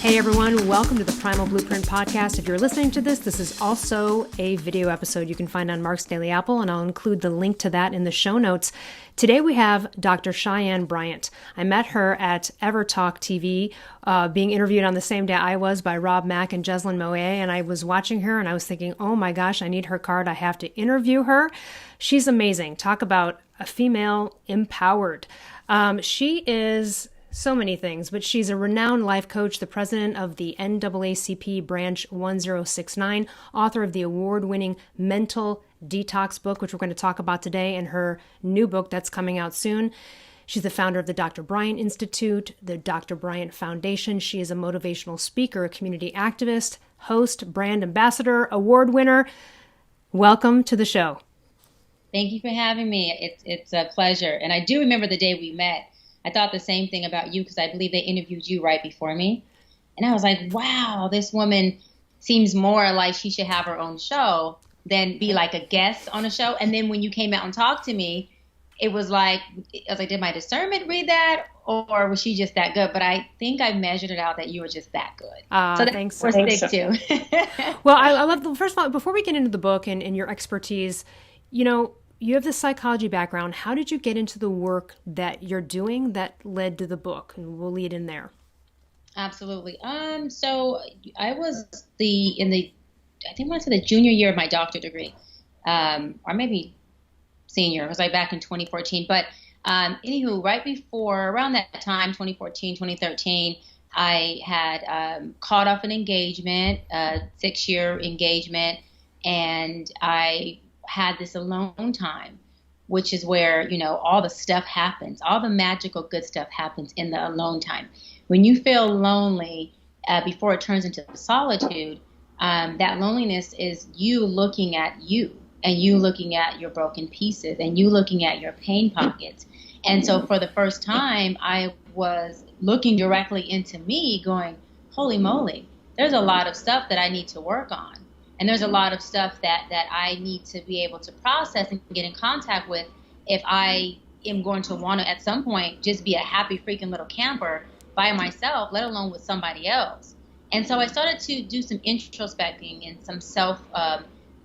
Hey everyone, welcome to the Primal Blueprint podcast. If you're listening to this, this is also a video episode you can find on Mark's Daily Apple, and I'll include the link to that in the show notes. Today we have Dr. Cheyenne Bryant. I met her at EverTalk TV, being interviewed on the same day I was by Rob Mack and Jeslyn Moe, and I was watching her and I was thinking, oh my gosh, I need her card. I have to interview her. She's amazing. Talk about a female empowered. She is so many things, but she's a renowned life coach, the president of the NAACP Branch 1069, author of the award-winning Mental DETOX book, which we're going to talk about today, and her new book that's coming out soon. She's the founder of the Dr. Bryant Institute, the Dr. Bryant Foundation. She is a motivational speaker, a community activist, host, brand ambassador, award winner. Welcome to the show. Thank you for having me. It's a pleasure. And I do remember the day we met. I thought the same thing about you because I believe they interviewed you right before me. And I was like, wow, this woman seems more like she should have her own show than be like a guest on a show. And then when you came out and talked to me, it was like, I was like, did my discernment read that? Or was she just that good? But I think I measured it out that you were just that good. So thanks. We're stick to. Well, I love first of all, before we get into the book and your expertise, you know, you have this psychology background. How did you get into the work that you're doing that led to the book? And we'll lead in there. Absolutely. So I was I think I went to the junior year of my doctorate degree, or maybe senior. It was like back in 2014. But anywho, right before, around that time, 2014, 2013, I had caught off an engagement, a 6-year engagement, and I had this alone time, which is where, you know, all the stuff happens. All the magical good stuff happens in the alone time. When you feel lonely before it turns into solitude, that loneliness is you looking at you and you looking at your broken pieces and you looking at your pain pockets. And so for the first time, I was looking directly into me going, holy moly, there's a lot of stuff that I need to work on. And there's a lot of stuff that I need to be able to process and get in contact with if I am going to want to, at some point, just be a happy freaking little camper by myself, let alone with somebody else. And so I started to do some introspecting and some self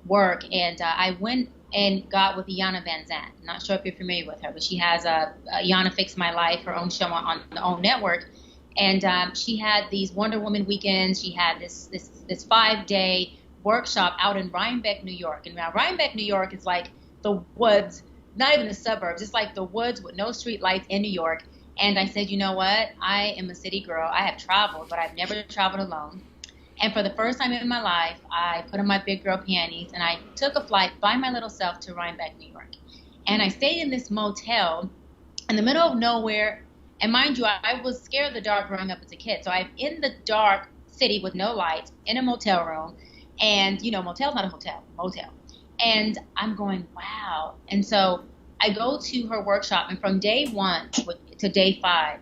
work. And I went and got with Iyanla Vanzant. I'm not sure if you're familiar with her, but she has Iyanla Fix My Life, her own show on the OWN network. And she had these Wonder Woman weekends. She had this 5-day workshop out in Rhinebeck, New York. And now Rhinebeck, New York is like the woods, not even the suburbs. It's like the woods with no street lights in New York. And I said, you know what? I am a city girl. I have traveled, but I've never traveled alone. And for the first time in my life, I put on my big girl panties and I took a flight by my little self to Rhinebeck, New York. And I stayed in this motel in the middle of nowhere. And mind you, I was scared of the dark growing up as a kid. So I'm in the dark city with no lights in a motel room. And, you know, motel's not a hotel, motel. And I'm going, wow. And so I go to her workshop, and from day 1 to day 5,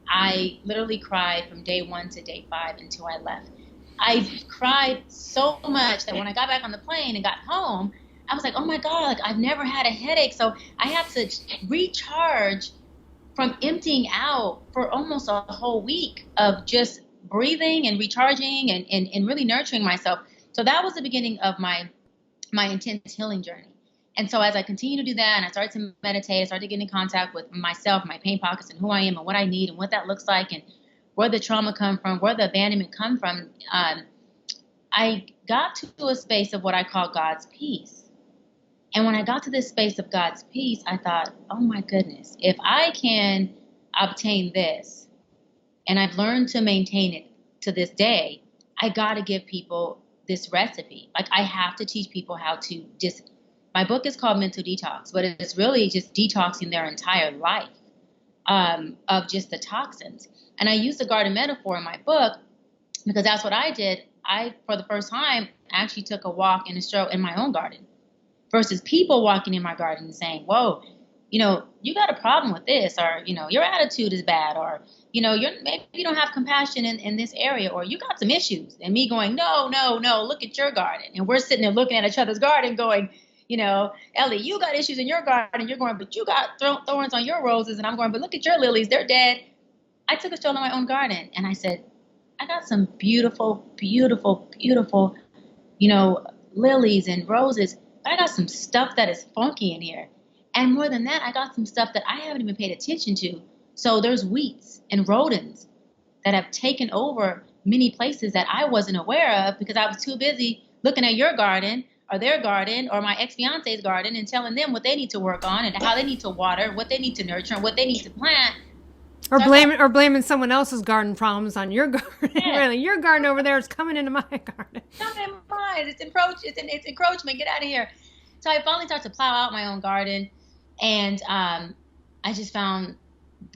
I literally cried from day 1 to day 5 until I left. I cried so much that when I got back on the plane and got home, I was like, oh my God, like I've never had a headache. So I had to recharge from emptying out for almost a whole week of just breathing and recharging and really nurturing myself. So that was the beginning of my intense healing journey. And so as I continued to do that and I started to meditate, I started to get in contact with myself, my pain pockets, and who I am and what I need and what that looks like and where the trauma come from, where the abandonment come from, I got to a space of what I call God's peace. And when I got to this space of God's peace, I thought, oh my goodness, if I can obtain this, and I've learned to maintain it to this day, I got to give people this recipe. Like I have to teach people how to my book is called Mental DETOX, but it's really just detoxing their entire life of just the toxins. And I use the garden metaphor in my book because that's what I did. I, for the first time, actually took a walk in a stroll in my own garden versus people walking in my garden and saying, whoa, you know, you got a problem with this, or, you know, your attitude is bad, or, you know, maybe you don't have compassion in this area, or you got some issues. And me going, no, look at your garden. And we're sitting there looking at each other's garden going, you know, Ellie, you got issues in your garden. You're going, but you got thorns on your roses. And I'm going, but look at your lilies. They're dead. I took a stroll in my own garden and I said, I got some beautiful, beautiful, beautiful, lilies and roses. But I got some stuff that is funky in here. And more than that, I got some stuff that I haven't even paid attention to. So there's weeds and rodents that have taken over many places that I wasn't aware of because I was too busy looking at your garden or their garden or my ex-fiance's garden and telling them what they need to work on and how they need to water, what they need to nurture, and what they need to plant. Or blaming someone else's garden problems on your garden. Yeah. Really, your garden over there is coming into my garden. Coming in mine. It's encroachment. Get out of here. So I finally started to plow out my own garden, and I just found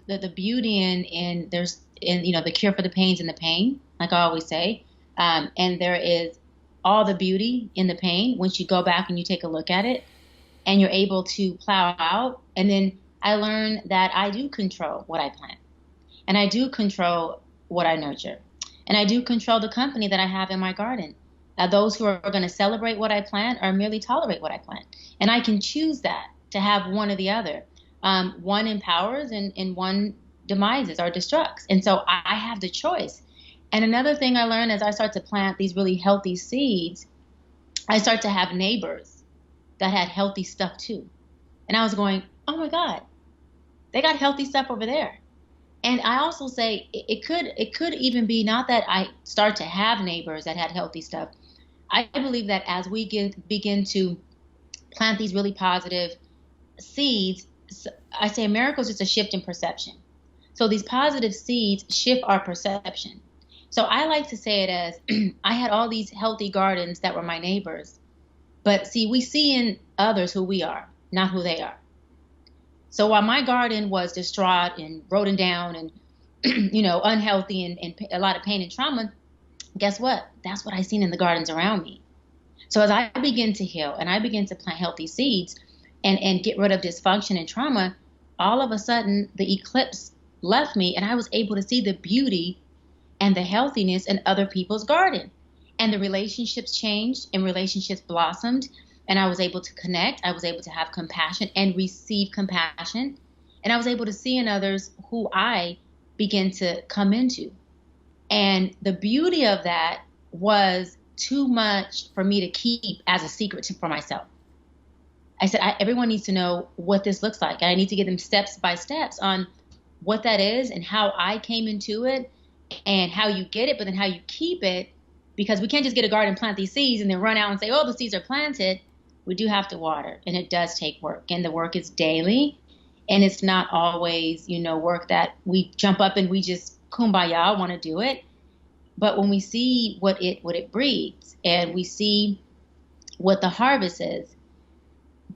the beauty in the cure for the pains in the pain, like I always say. And there is all the beauty in the pain once you go back and you take a look at it, and you're able to plow out. And then I learned that I do control what I plant, and I do control what I nurture, and I do control the company that I have in my garden. Those who are going to celebrate what I plant or merely tolerate what I plant. And I can choose that to have one or the other. One empowers and one demises or destructs. And so I have the choice. And another thing I learned as I start to plant these really healthy seeds, I start to have neighbors that had healthy stuff too. And I was going, oh my God, they got healthy stuff over there. And I also say it could even be not that I start to have neighbors that had healthy stuff. I believe that as we begin to plant these really positive seeds, I say a miracle is just a shift in perception. So these positive seeds shift our perception. So I like to say it as I had all these healthy gardens that were my neighbors. But see, we see in others who we are, not who they are. So while my garden was distraught and rodent down and, unhealthy and a lot of pain and trauma, guess what? That's what I seen in the gardens around me. So as I begin to heal and I begin to plant healthy seeds and get rid of dysfunction and trauma, all of a sudden the eclipse left me and I was able to see the beauty and the healthiness in other people's garden. And the relationships changed and relationships blossomed. And I was able to connect. I was able to have compassion and receive compassion. And I was able to see in others who I began to come into. And the beauty of that was too much for me to keep as a secret for myself. I said, everyone needs to know what this looks like. And I need to give them steps by steps on what that is and how I came into it and how you get it, but then how you keep it. Because we can't just get a garden, plant these seeds, and then run out and say, oh, the seeds are planted. We do have to water, and it does take work. And the work is daily, and it's not always, work that we jump up and we just kumbaya want to do it. But when we see what it breeds and we see what the harvest is,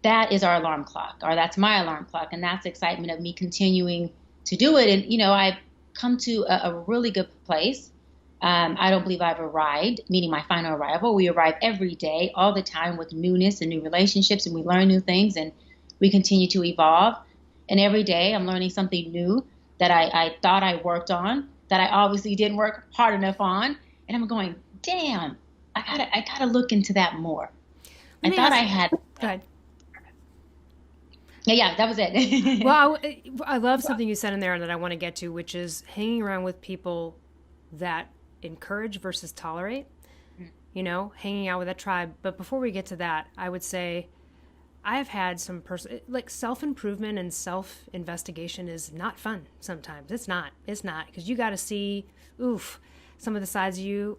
that is our alarm clock, or that's my alarm clock, and that's the excitement of me continuing to do it. And, I've come to a really good place. I don't believe I've arrived, meaning my final arrival. We arrive every day, all the time, with newness and new relationships, and we learn new things, and we continue to evolve. And every day I'm learning something new that I thought I worked on, that I obviously didn't work hard enough on. And I'm going, damn, I gotta look into that more. I thought I had. Go ahead. Yeah, that was it. Well, I love something you said in there that I want to get to, which is hanging around with people that encourage versus tolerate, hanging out with that tribe. But before we get to that, I would say I've had some self-improvement and self-investigation is not fun sometimes. It's not, because you got to see, some of the sides of you.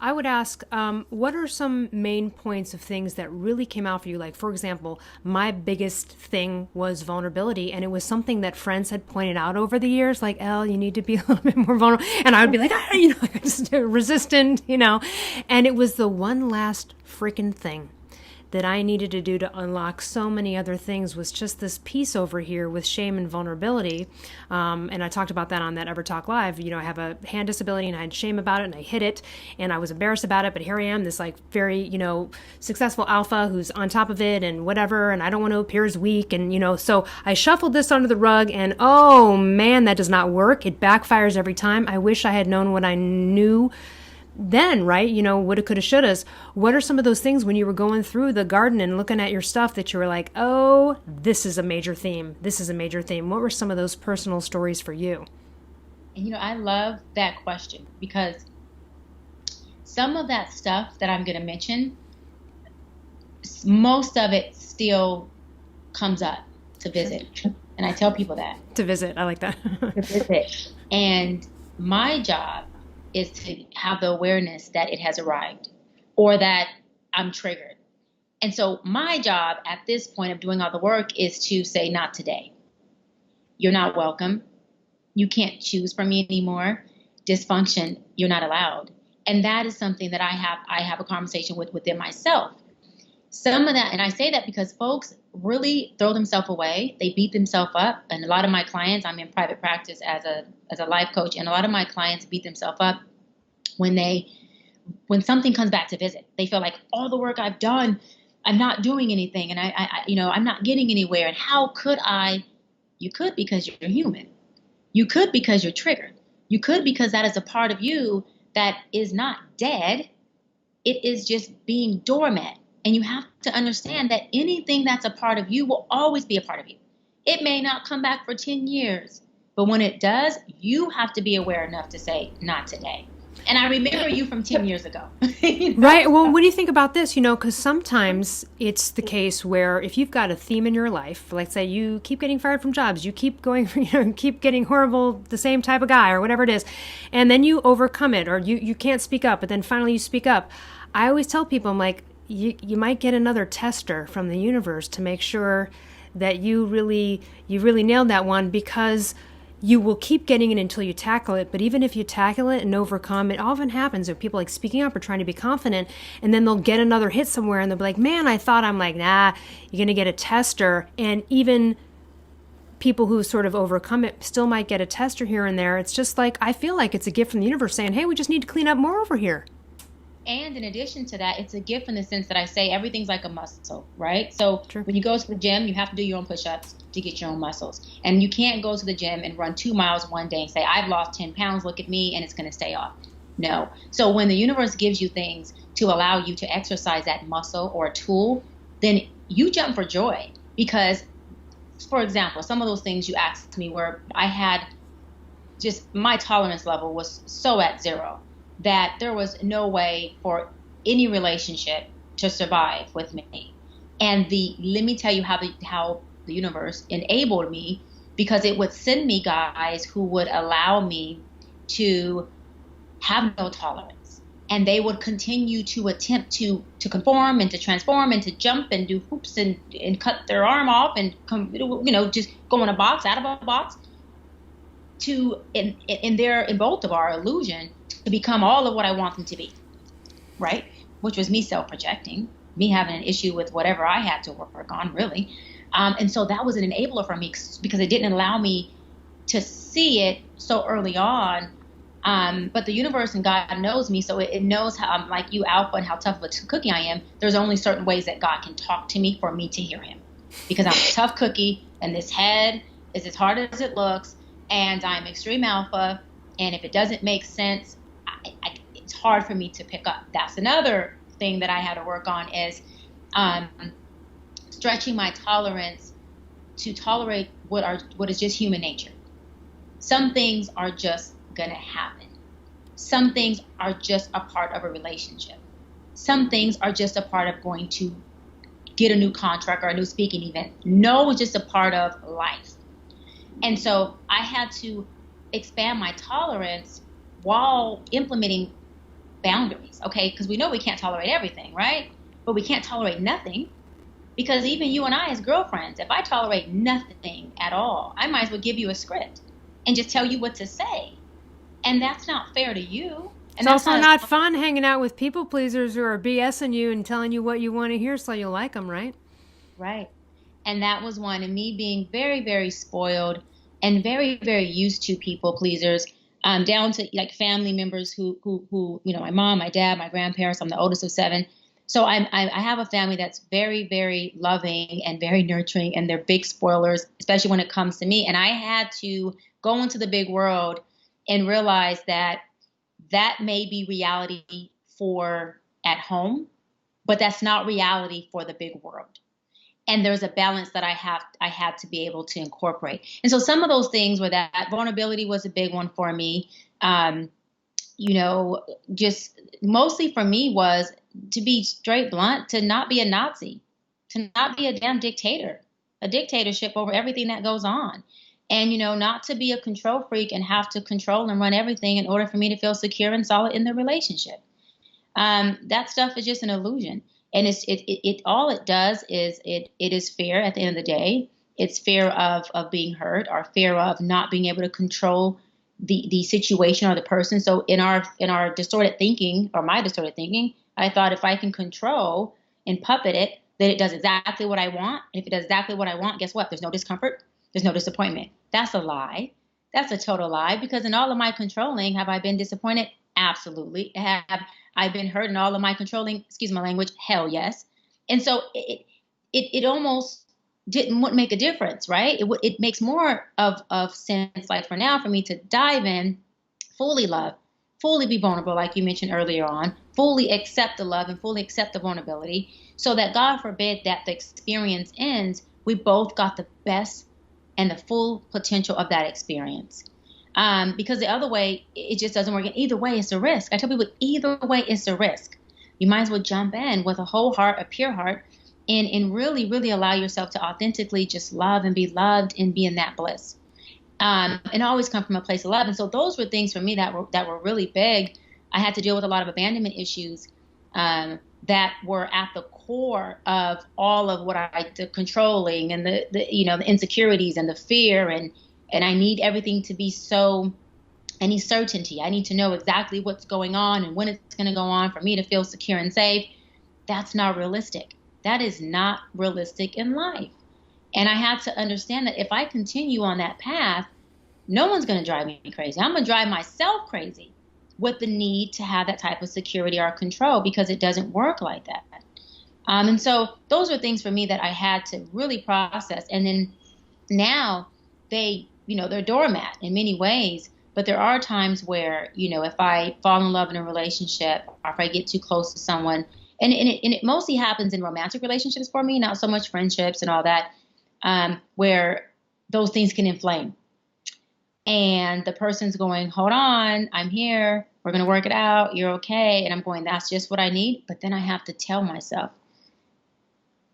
I would ask, what are some main points of things that really came out for you? Like, for example, my biggest thing was vulnerability, and it was something that friends had pointed out over the years, like, Elle, you need to be a little bit more vulnerable. And I would be like, just resistant, and it was the one last freaking thing that I needed to do to unlock so many other things was just this piece over here with shame and vulnerability. And I talked about that on that Ever Talk Live. I have a hand disability and I had shame about it and I hid it and I was embarrassed about it. But here I am, this very, successful alpha who's on top of it and whatever. And I don't want to appear as weak. And, so I shuffled this under the rug and oh man, that does not work. It backfires every time. I wish I had known what I knew then, right? Woulda, coulda, shouldas. What are some of those things when you were going through the garden and looking at your stuff that you were like, oh, this is a major theme. This is a major theme. What were some of those personal stories for you? And, I love that question because some of that stuff that I'm going to mention, most of it still comes up to visit. And I tell people that. To visit. I like that. To visit. And my job is to have the awareness that it has arrived or that I'm triggered. And so my job at this point of doing all the work is to say, not today. You're not welcome. You can't choose for me anymore. Dysfunction, you're not allowed. And that is something that I have a conversation within myself. Some of that, and I say that because folks really throw themselves away. They beat themselves up. And a lot of my clients, I'm in private practice as a life coach, and a lot of my clients beat themselves up when something comes back to visit. They feel like all the work I've done, I'm not doing anything, and I'm not getting anywhere. And how could I? You could, because you're human. You could because you're triggered. You could because that is a part of you that is not dead. It is just being dormant. And you have to understand that anything that's a part of you will always be a part of you. It may not come back for 10 years, but when it does, you have to be aware enough to say, not today. And I remember you from 10 years ago. You know? Right. Well, what do you think about this? Because sometimes it's the case where if you've got a theme in your life, let's say you keep getting fired from jobs, you keep going, keep getting horrible, the same type of guy or whatever it is, and then you overcome it or you can't speak up, but then finally you speak up. I always tell people, I'm like, you might get another tester from the universe to make sure that you really nailed that one, because you will keep getting it until you tackle it. But even if you tackle it and overcome, it often happens with people like speaking up or trying to be confident, and then they'll get another hit somewhere and they'll be like, man, I thought, I'm like, nah, you're going to get a tester. And even people who sort of overcome it still might get a tester here and there. It's just like, I feel like it's a gift from the universe saying, hey, we just need to clean up more over here. And in addition to that, it's a gift in the sense that I say everything's like a muscle, right? So when you go to the gym, you have to do your own push-ups to get your own muscles. And you can't go to the gym and run 2 miles one day and say, I've lost 10 pounds, look at me, and it's going to stay off. No. So when the universe gives you things to allow you to exercise that muscle or tool, then you jump for joy. Because, for example, some of those things you asked me where I had just my tolerance level was so at zero that there was no way for any relationship to survive with me. And let me tell you how the universe enabled me, because it would send me guys who would allow me to have no tolerance. And they would continue to attempt to conform and to transform and to jump and do hoops and cut their arm off and just go in a box, out of a box, in both of our illusion, to become all of what I want them to be, right? Which was me self-projecting, me having an issue with whatever I had to work on, really. And so that was an enabler for me because it didn't allow me to see it so early on. But the universe and God knows me, so it knows how I'm like you, Alpha, and how tough of a cookie I am. There's only certain ways that God can talk to me for me to hear him, because I'm a tough cookie, and this head is as hard as it looks, and I'm extreme alpha, and if it doesn't make sense, it's hard for me to pick up. That's another thing that I had to work on, is stretching my tolerance to tolerate what is just human nature. Some things are just going to happen. Some things are just a part of a relationship. Some things are just a part of going to get a new contract or a new speaking event. No, it's just a part of life. And so I had to expand my tolerance while implementing boundaries, okay? Because we know we can't tolerate everything, right? But we can't tolerate nothing, because even you and I as girlfriends, if I tolerate nothing at all, I might as well give you a script and just tell you what to say. And that's not fair to you. And it's also not fun hanging out with people pleasers who are BSing you and telling you what you want to hear so you'll like them, right? Right. And that was one. And me being very, very spoiled and very, very used to people pleasers, down to like family members who, my mom, my dad, my grandparents. I'm the oldest of 7. So I have a family that's very, very loving and very nurturing, and they're big spoilers, especially when it comes to me. And I had to go into the big world and realize that may be reality for at home, but that's not reality for the big world. And there's a balance that I had to be able to incorporate. And so some of those things were that vulnerability was a big one for me. just mostly for me was, to be straight blunt, to not be a Nazi, to not be a damn dictator, a dictatorship over everything that goes on. And, not to be a control freak and have to control and run everything in order for me to feel secure and solid in the relationship. That stuff is just an illusion. And it all it does is it is fear at the end of the day. It's fear of being hurt, or fear of not being able to control the situation or the person. So in our distorted thinking, or my distorted thinking, I thought if I can control and puppet it, that it does exactly what I want. And if it does exactly what I want, guess what? There's no discomfort. There's no disappointment. That's a lie. That's a total lie, because in all of my controlling, have I been disappointed? Absolutely. Have I been hurt in all of my controlling? Excuse my language. Hell yes. And so it almost wouldn't make a difference, right? It makes more of sense, like for now, for me to dive in, fully love, fully be vulnerable, like you mentioned earlier on, fully accept the love and fully accept the vulnerability, so that, God forbid, that the experience ends, we both got the best and the full potential of that experience. Because the other way, it just doesn't work. And either way, it's a risk. I tell people, either way, it's a risk. You might as well jump in with a whole heart, a pure heart, and really, really allow yourself to authentically just love and be loved and be in that bliss. And always come from a place of love. And so those were things for me that were really big. I had to deal with a lot of abandonment issues that were at the core of all of what the controlling and the insecurities and the fear, and I need everything to be so, I need certainty. I need to know exactly what's going on and when it's going to go on for me to feel secure and safe. That's not realistic. That is not realistic in life. And I had to understand that if I continue on that path, no one's going to drive me crazy. I'm going to drive myself crazy with the need to have that type of security or control, because it doesn't work like that. And so those are things for me that I had to really process. And then now they're doormat in many ways, but there are times where, if I fall in love in a relationship, or if I get too close to someone, and it mostly happens in romantic relationships for me, not so much friendships and all that, where those things can inflame. And the person's going, hold on, I'm here. We're going to work it out. You're okay. And I'm going, that's just what I need. But then I have to tell myself,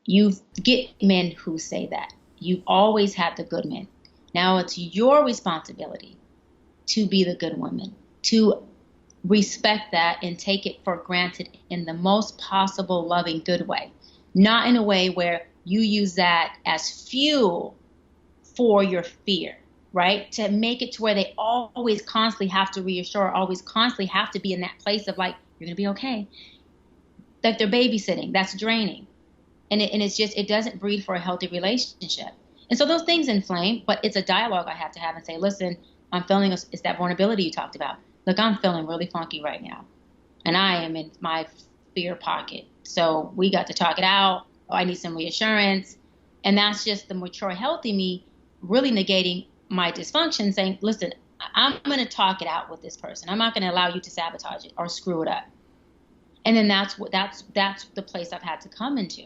you get men who say that. You've always had the good men. Now it's your responsibility to be the good woman, to respect that and take it for granted in the most possible loving, good way. Not in a way where you use that as fuel for your fear, right? To make it to where they always constantly have to reassure, always constantly have to be in that place of like, you're going to be okay. Like they're babysitting. That's draining. And it's just, it doesn't breed for a healthy relationship. And so those things inflame, but it's a dialogue I have to have and say, listen, I'm feeling, it's that vulnerability you talked about. Look, I'm feeling really funky right now. And I am in my fear pocket. So we got to talk it out. Oh, I need some reassurance. And that's just the mature, healthy me really negating my dysfunction, saying, listen, I'm going to talk it out with this person. I'm not going to allow you to sabotage it or screw it up. And then that's the place I've had to come into.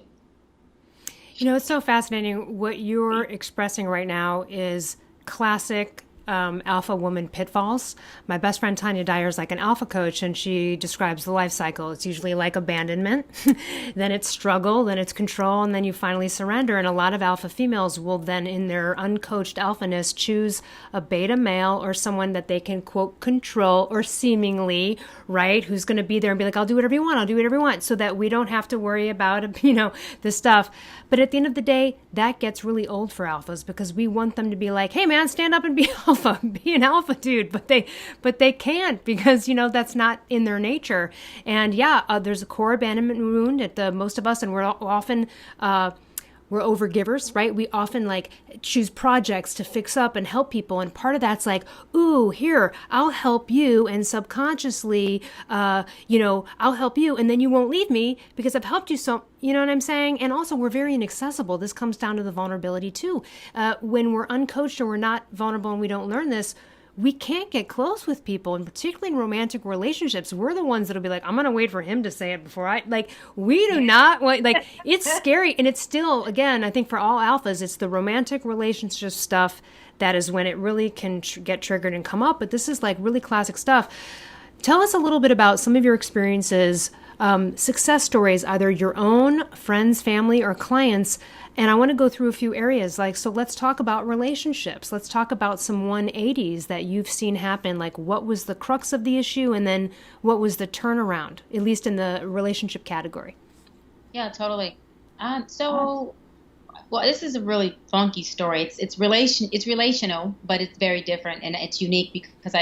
It's so fascinating. What you're expressing right now is classic alpha woman pitfalls. My best friend Tanya Dyer is like an alpha coach, and she describes the life cycle. It's usually like abandonment, then it's struggle, then it's control, and then you finally surrender. And a lot of alpha females will then, in their uncoached alphaness, choose a beta male or someone that they can, quote, control, or seemingly, right, who's going to be there and be like, I'll do whatever you want, I'll do whatever you want, so that we don't have to worry about, this stuff. But at the end of the day, that gets really old for alphas, because we want them to be like, hey man, stand up and be alpha, be an alpha dude, but they can't, because that's not in their nature. And there's a core abandonment wound at most of us, and we're often we're overgivers, right? We often choose projects to fix up and help people, and part of that's like, ooh, here, I'll help you, and subconsciously, I'll help you, and then you won't leave me because I've helped you so. You know what I'm saying? And also, we're very inaccessible. This comes down to the vulnerability too. When we're uncoached and we're not vulnerable and we don't learn this, we can't get close with people, and particularly in romantic relationships, we're the ones that'll be like, I'm going to wait for him to say it before we do not want, it's scary. And it's still, again, I think for all alphas, it's the romantic relationship stuff that is when it really can get triggered and come up. But this is really classic stuff. Tell us a little bit about some of your experiences, success stories, either your own, friends, family, or clients. And I want to go through a few areas. So let's talk about relationships. Let's talk about some 180s that you've seen happen. Like, what was the crux of the issue? And then what was the turnaround, at least in the relationship category? Yeah, totally. Well, this is a really funky story. It's relational, but it's very different, and it's unique because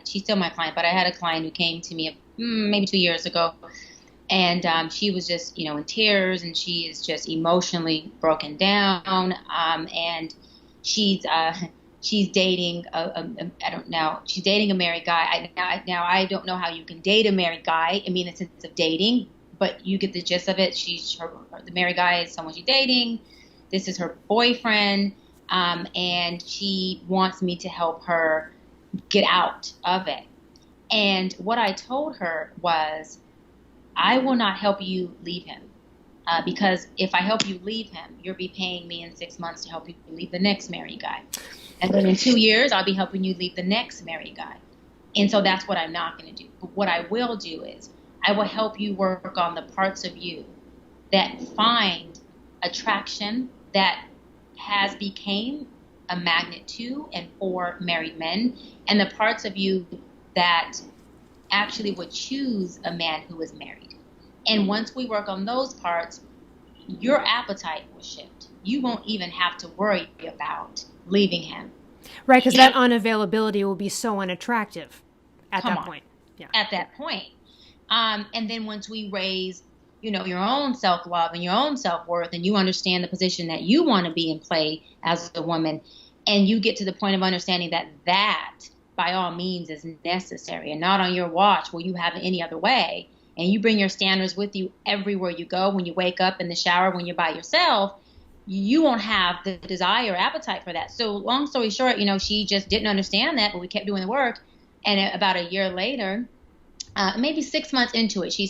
she's still my client, but I had a client who came to me maybe 2 years ago, and she was just, in tears, and she is just emotionally broken down, and she's dating she's dating a married guy. I don't know how you can date a married guy. I mean, in the sense of dating, but you get the gist of it. The married guy is someone she's dating. This is her boyfriend, and she wants me to help her get out of it. And what I told her was, I will not help you leave him, because if I help you leave him, you'll be paying me in 6 months to help you leave the next married guy. And then in 2 years, I'll be helping you leave the next married guy. And so that's what I'm not going to do. But what I will do is I will help you work on the parts of you that find attraction that has became a magnet to and for married men, and the parts of you that actually would choose a man who is married. And once we work on those parts, your appetite will shift. You won't even have to worry about leaving him. Right, because that unavailability will be so unattractive at that point. Yeah. At that point. And then once we raise your own self-love and your own self-worth, and you understand the position that you want to be in play as a woman, and you get to the point of understanding that by all means is necessary and not on your watch will you have it any other way, and you bring your standards with you everywhere you go, when you wake up, in the shower, when you're by yourself, you won't have the desire or appetite for that. So long story short, she just didn't understand that, but we kept doing the work. And about a year later, maybe 6 months into it, she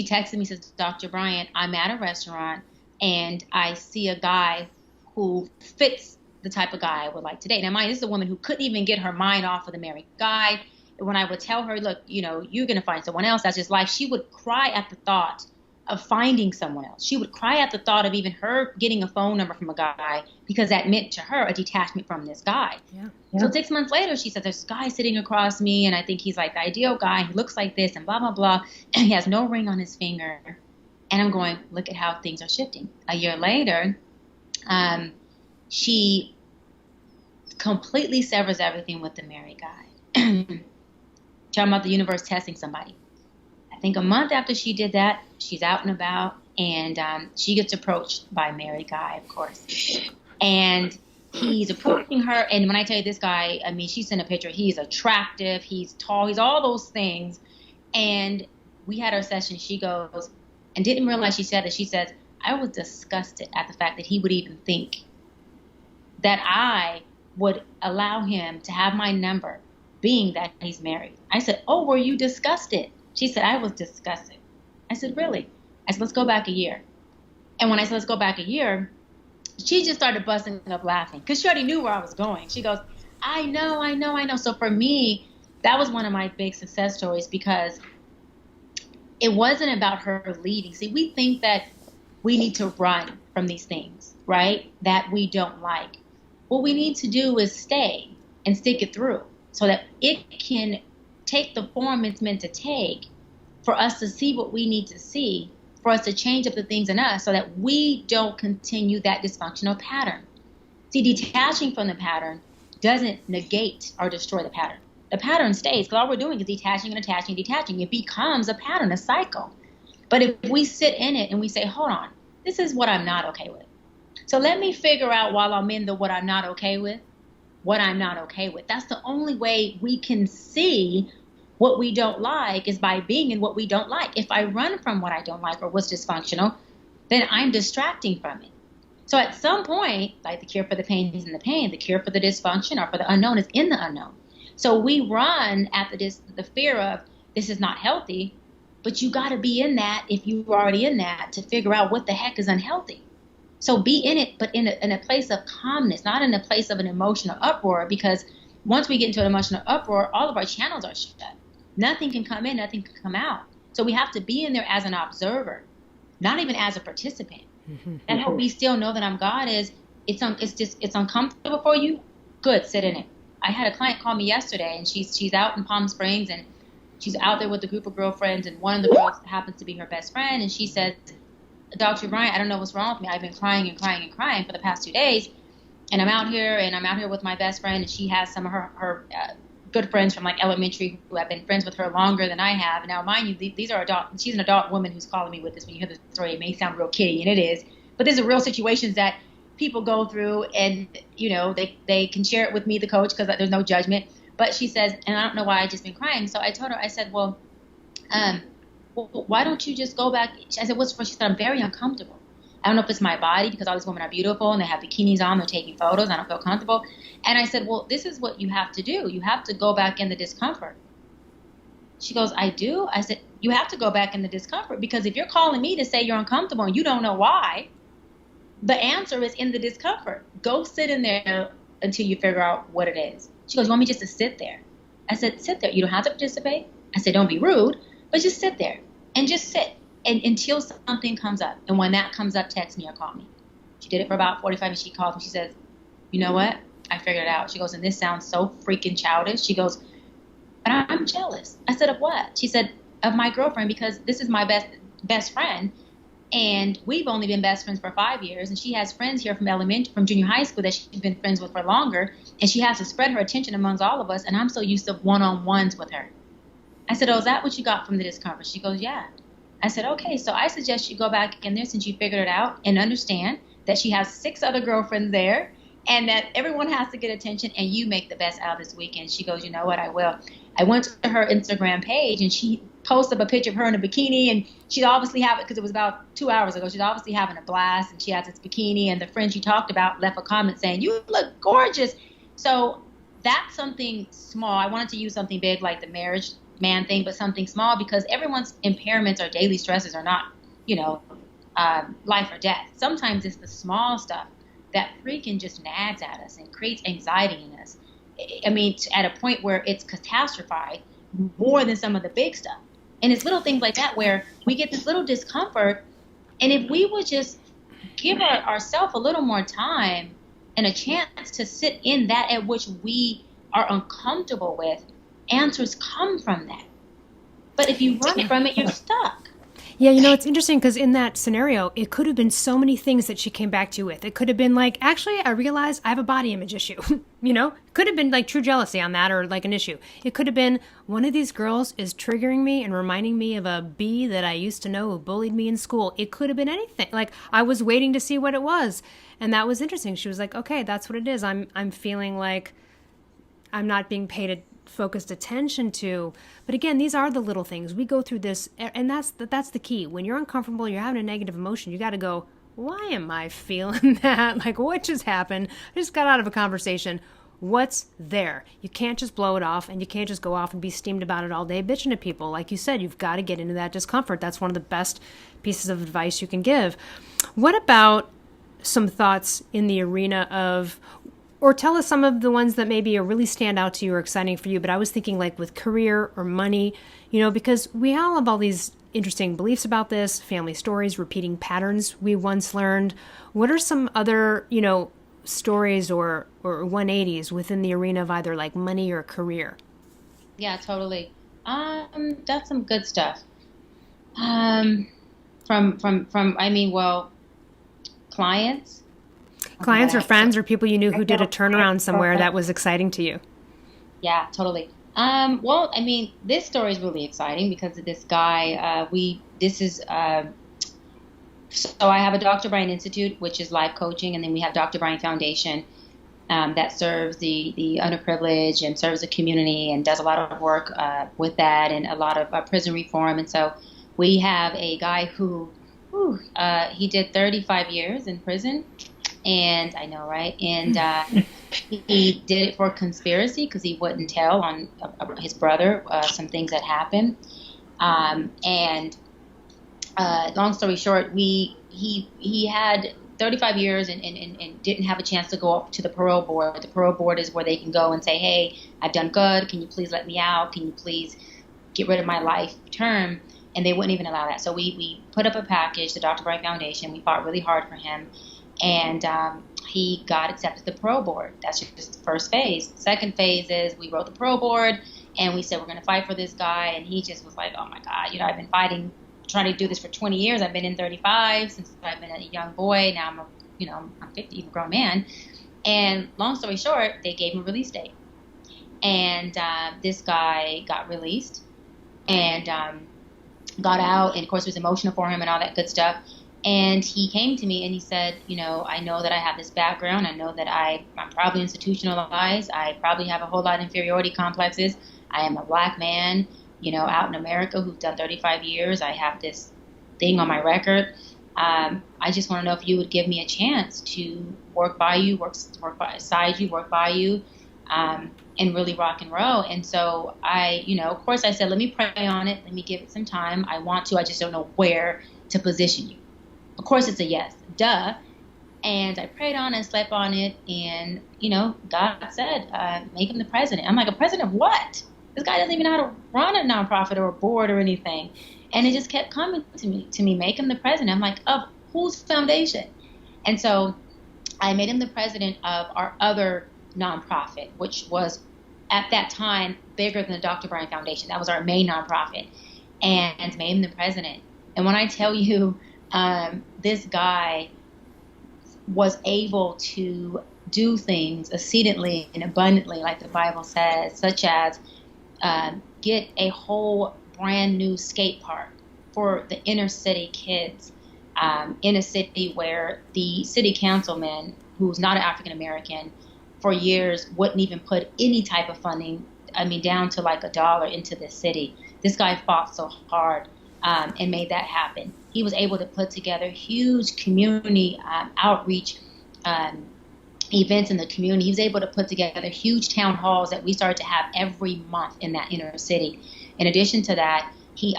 texted me, says, Dr. Bryant, I'm at a restaurant and I see a guy who fits the type of guy I would like to date. Now, mind, this is a woman who couldn't even get her mind off of the married guy. When I would tell her, look, you're going to find someone else, that's just life, she would cry at the thought of finding someone else. She would cry at the thought of even her getting a phone number from a guy, because that meant to her a detachment from this guy. Yeah. So 6 months later, she said, there's a guy sitting across me, and I think he's like the ideal guy. He looks like this and blah, blah, blah. And he has no ring on his finger. And I'm going, look at how things are shifting. A year later, she completely severs everything with the married guy. Talking about the universe testing somebody. I think a month after she did that, she's out and about, and she gets approached by a married guy, of course. And he's approaching her, and when I tell you this guy, I mean, she sent a picture. He's attractive, he's tall, he's all those things. And we had our session. She goes, and didn't realize she said it. She says, I was disgusted at the fact that he would even think that I would allow him to have my number, being that he's married. I said, oh, were you disgusted? She said, I was disgusted. I said, really? I said, let's go back a year. And when I said, let's go back a year, she just started busting up laughing because she already knew where I was going. She goes, I know. So for me, that was one of my big success stories, because it wasn't about her leaving. See, we think that we need to run from these things, right, that we don't like. What we need to do is stay and stick it through so that it can take the form it's meant to take, for us to see what we need to see, for us to change up the things in us so that we don't continue that dysfunctional pattern. See, detaching from the pattern doesn't negate or destroy the pattern. The pattern stays, because all we're doing is detaching and attaching and detaching. It becomes a pattern, a cycle. But if we sit in it and we say, hold on, this is what I'm not okay with. So let me figure out, while I'm in the what I'm not okay with, what I'm not okay with. That's the only way we can see what we don't like, is by being in what we don't like. If I run from what I don't like or what's dysfunctional, then I'm distracting from it. So at some point, like the cure for the pain is in the pain, the cure for the dysfunction or for the unknown is in the unknown. So we run at the fear of this is not healthy, but you got to be in that, if you're already in that, to figure out what the heck is unhealthy. So be in it, but in a place of calmness, not in a place of an emotional uproar, because once we get into an emotional uproar, all of our channels are shut. nothing can come in, nothing can come out. So we have to be in there as an observer, not even as a participant. And how we still know that I'm God is, it's uncomfortable for you. Good, sit in it. I had a client call me yesterday, and she's out in Palm Springs, and she's out there with a group of girlfriends, and one of the girls happens to be her best friend, and she said, Dr. Bryant, I don't know what's wrong with me. I've been crying and crying and crying for the past 2 days, and I'm out here with my best friend, and she has some of her good friends from like elementary who have been friends with her longer than I have. Now, mind you, these are adult. She's an adult woman who's calling me with this. When you hear the story, it may sound real kiddie, and it is, but these are real situations that people go through, and they can share it with me, the coach, because there's no judgment. But she says, and I don't know why I just been crying. So I told her, I said, well, why don't you just go back? I said, what's for? She said, I'm very uncomfortable. I don't know if it's my body, because all these women are beautiful and they have bikinis on, they're taking photos, I don't feel comfortable. And I said, well, this is what you have to do. You have to go back in the discomfort. She goes, I do? I said, you have to go back in the discomfort, because if you're calling me to say you're uncomfortable and you don't know why, the answer is in the discomfort. Go sit in there until you figure out what it is. She goes, you want me just to sit there? I said, sit there. You don't have to participate. I said, don't be rude, but just sit there and just sit until something comes up. And when that comes up, text me or call me. She did it for about 45 minutes. She called me. She says, you know what? I figured it out. She goes, and this sounds so freaking childish. She goes, but I'm jealous. I said, of what? She said, of my girlfriend, because this is my best friend. And we've only been best friends for 5 years, and she has friends here from junior high school that she's been friends with for longer, and she has to spread her attention amongst all of us, and I'm so used to one-on-ones with her. I said, oh, is that what you got from the discomfort? She goes, yeah. I said, okay, so I suggest you go back in there since you figured it out and understand that she has 6 other girlfriends there, and that everyone has to get attention, and you make the best out of this weekend. She goes, you know what, I will. I went to her Instagram page, and she posted up a picture of her in a bikini, and she'd obviously have it, because it was about 2 hours ago, she's obviously having a blast, and she has this bikini, and the friend she talked about left a comment saying, you look gorgeous. So that's something small. I wanted to use something big like the marriage man thing, but something small, because everyone's impairments or daily stresses are not, life or death. Sometimes it's the small stuff that freaking just nags at us and creates anxiety in us. I mean, at a point where it's catastrophized more than some of the big stuff. And it's little things like that where we get this little discomfort. And if we would just give ourselves a little more time and a chance to sit in that at which we are uncomfortable with, answers come from that. But if you run from it, you're stuck. Yeah, it's interesting because in that scenario, it could have been so many things that she came back to you with. It could have been like, actually, I realized I have a body image issue. It could have been like true jealousy on that, or like an issue. It could have been one of these girls is triggering me and reminding me of a bee that I used to know who bullied me in school. It could have been anything. Like I was waiting to see what it was. And that was interesting. She was like, okay, that's what it is. I'm feeling like I'm not being paid focused attention to. But again, these are the little things. We go through this, and that's the key. When you're uncomfortable, you're having a negative emotion, you got to go, why am I feeling that? Like, what just happened? I just got out of a conversation. What's there? You can't just blow it off, and you can't just go off and be steamed about it all day bitching to people. Like you said, you've got to get into that discomfort. That's one of the best pieces of advice you can give. What about some thoughts in the arena of, or tell us some of the ones that maybe really stand out to you or exciting for you. But I was thinking like with career or money, because we all have all these interesting beliefs about this, family stories, repeating patterns we once learned. What are some other, stories or 180s within the arena of either like money or career? Yeah, totally. That's some good stuff. Clients. Clients or friends or people you knew who did a turnaround somewhere that was exciting to you? Yeah, totally. This story is really exciting because of this guy. So I have a Dr. Bryant Institute, which is life coaching, and then we have Dr. Bryant Foundation that serves the underprivileged and serves the community and does a lot of work with that and a lot of prison reform. And so we have a guy who he did 35 years in prison. And I know, right? And he did it for conspiracy because he wouldn't tell on his brother some things that happened. Long story short, he had 35 years and didn't have a chance to go up to the parole board. The parole board is where they can go and say, hey, I've done good. Can you please let me out? Can you please get rid of my life term, and they wouldn't even allow that. So we put up a package, the Dr. Bryant Foundation. We fought really hard for him, and he got accepted to the parole board. That's just the first phase. Second phase is we wrote the parole board, and we said we're going to fight for this guy, and he just was like, oh my God, I've been fighting, trying to do this for 20 years. I've been in 35 since I've been a young boy. Now I'm 50, even a grown man. And long story short, they gave him a release date. And this guy got released and got out. And, of course, it was emotional for him and all that good stuff. And he came to me and he said, I know that I have this background. I know that I'm probably institutionalized. I probably have a whole lot of inferiority complexes. I am a black man, out in America who's done 35 years. I have this thing on my record. I just want to know if you would give me a chance to work by you, work beside you, work by you, and really rock and roll. And so of course I said, let me pray on it. Let me give it some time. I want to. I just don't know where to position you. Of course it's a yes. Duh. And I prayed on it, slept on it, and, God said, make him the president. I'm like, a president of what? This guy doesn't even know how to run a nonprofit or a board or anything. And it just kept coming to me, make him the president. I'm like, of whose foundation? And so I made him the president of our other nonprofit, which was at that time bigger than the Dr. Bryant Foundation. That was our main nonprofit, and made him the president. And when I tell you, this guy was able to do things exceedingly and abundantly, like the Bible says, such as get a whole brand new skate park for the inner city kids in a city where the city councilman, who's not an African American, for years wouldn't even put any type of funding, down to like $1 into the city. This guy fought so hard and made that happen. He was able to put together huge community outreach events in the community. He was able to put together huge town halls that we started to have every month in that inner city. In addition to that, he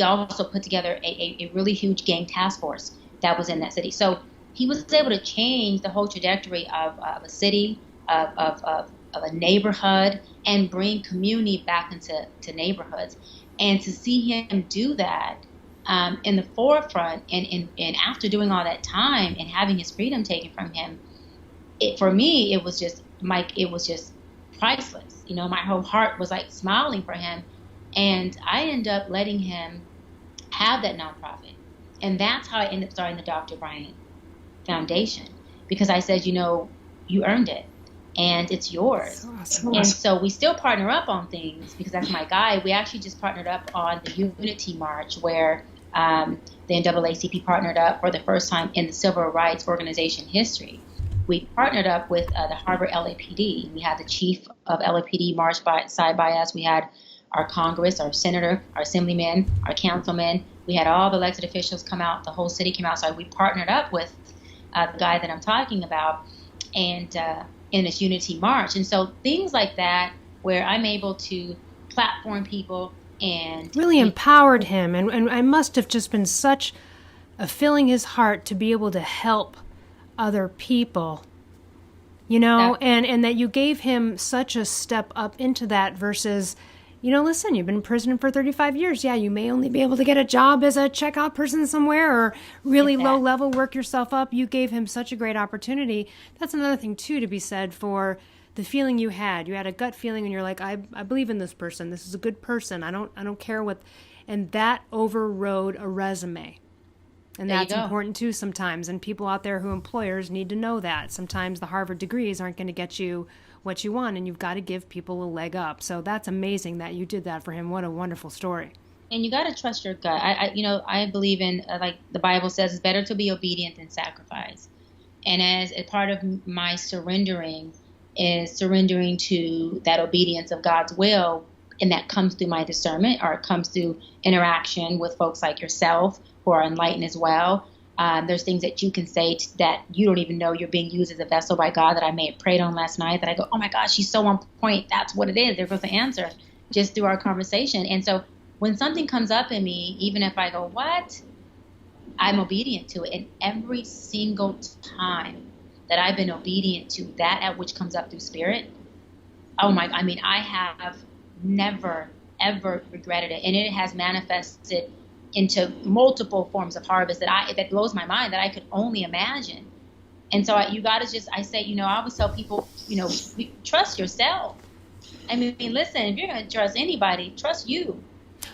also put together a really huge gang task force that was in that city. So he was able to change the whole trajectory of a city, of a neighborhood, and bring community back into neighborhoods. And to see him do that in the forefront, and after doing all that time and having his freedom taken from him, for me, it was just priceless. My whole heart was like smiling for him. And I ended up letting him have that nonprofit. And that's how I ended up starting the Dr. Bryant Foundation, because I said, you earned it and it's yours. Awesome. And so we still partner up on things because that's my guy. We actually just partnered up on the Unity March, where the NAACP partnered up for the first time in the civil rights organization history. We partnered up with the Harvard LAPD. We had the chief of LAPD march side by us. We had our Congress, our senator, our assemblymen, our councilmen. We had all the elected officials come out. The whole city came out. So we partnered up with the guy that I'm talking about, and in this Unity March. And so things like that, where I'm able to platform people and really empowered him. And I must have just been such a filling his heart to be able to help other people, and that you gave him such a step up into that versus, listen, you've been in prison for 35 years. Yeah, you may only be able to get a job as a checkout person somewhere or really low level, work yourself up. You gave him such a great opportunity. That's another thing, too, to be said for the feeling you had. You had a gut feeling and you're like, I believe in this person. This is a good person. I don't care what. And that overrode a resume. And that's important, too, sometimes. And people out there who employers need to know that. Sometimes the Harvard degrees aren't going to get you what you want, and you've got to give people a leg up. So that's amazing that you did that for him. What a wonderful story. And you got to trust your gut. I believe in, like the Bible says, it's better to be obedient than sacrifice. And as a part of my surrendering is surrendering to that obedience of God's will, and that comes through my discernment, or it comes through interaction with folks like yourself who are enlightened as well. There's things that you can say that you don't even know you're being used as a vessel by God, that I may have prayed on last night, that I go, oh my gosh, she's so on point. That's what it is. There goes the answer, just through our conversation. And so when something comes up in me, even if I go, what? I'm obedient to it. And every single time that I've been obedient to that at which comes up through spirit, I have never ever regretted it. And it has manifested into multiple forms of harvest that blows my mind, that I could only imagine. And so you got to I say, I always tell people, trust yourself. I mean, listen, if you're going to trust anybody, trust you.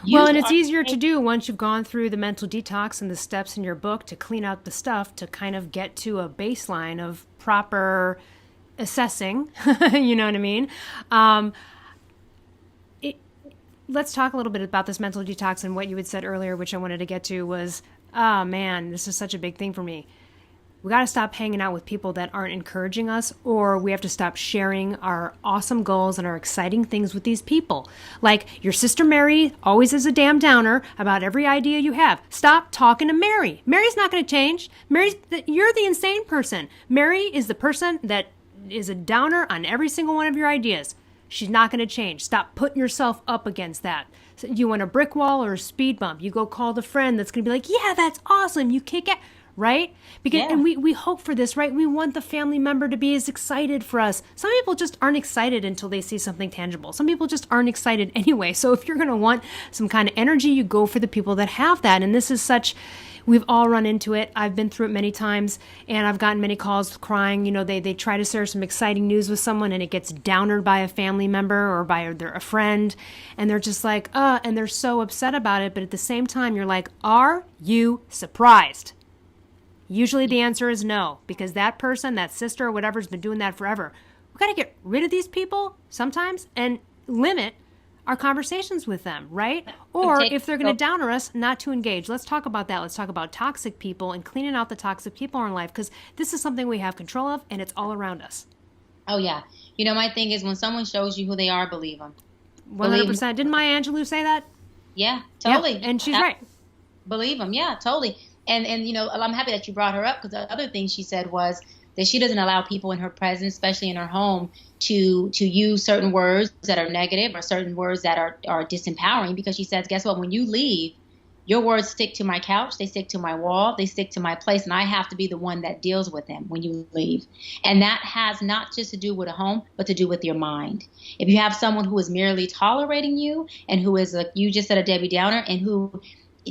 Well, and it's easier to do once you've gone through the mental detox and the steps in your book to clean out the stuff to kind of get to a baseline of proper assessing. You know what I mean? Let's talk a little bit about this mental detox, and what you had said earlier, which I wanted to get to, was, oh man, this is such a big thing for me. We got to stop hanging out with people that aren't encouraging us, or we have to stop sharing our awesome goals and our exciting things with these people. Like your sister Mary always is a damn downer about every idea you have. Stop talking to Mary. Mary's not going to change. You're the insane person. Mary is the person that is a downer on every single one of your ideas. She's not going to change. Stop putting yourself up against that. So you want a brick wall or a speed bump, you go call the friend that's going to be like, yeah, that's awesome. You kick it. Right? Because and we hope for this, right? We want the family member to be as excited for us. Some people just aren't excited until they see something tangible. Some people just aren't excited anyway. So if you're going to want some kind of energy, you go for the people that have that. And this is we've all run into it. I've been through it many times, and I've gotten many calls crying. They try to share some exciting news with someone, and it gets downered by a family member or by a friend. And they're just like, and they're so upset about it. But at the same time, you're like, are you surprised? Usually the answer is no, because that person, that sister or whatever, has been doing that forever. We've got to get rid of these people sometimes and limit our conversations with them, right? Or if they're going to downer us, not to engage. Let's talk about that. Let's talk about toxic people and cleaning out the toxic people in our life, because this is something we have control of, and it's all around us. Oh, yeah. My thing is, when someone shows you who they are, believe them. 100%. Didn't Maya Angelou say that? Yeah, totally. Yeah, and she's right. Believe them. Yeah, totally. And I'm happy that you brought her up, because the other thing she said was that she doesn't allow people in her presence, especially in her home, to use certain words that are negative or certain words that are disempowering, because she says, guess what? When you leave, your words stick to my couch, they stick to my wall, they stick to my place, and I have to be the one that deals with them when you leave. And that has not just to do with a home, but to do with your mind. If you have someone who is merely tolerating you and who is, you just said, a Debbie Downer, and who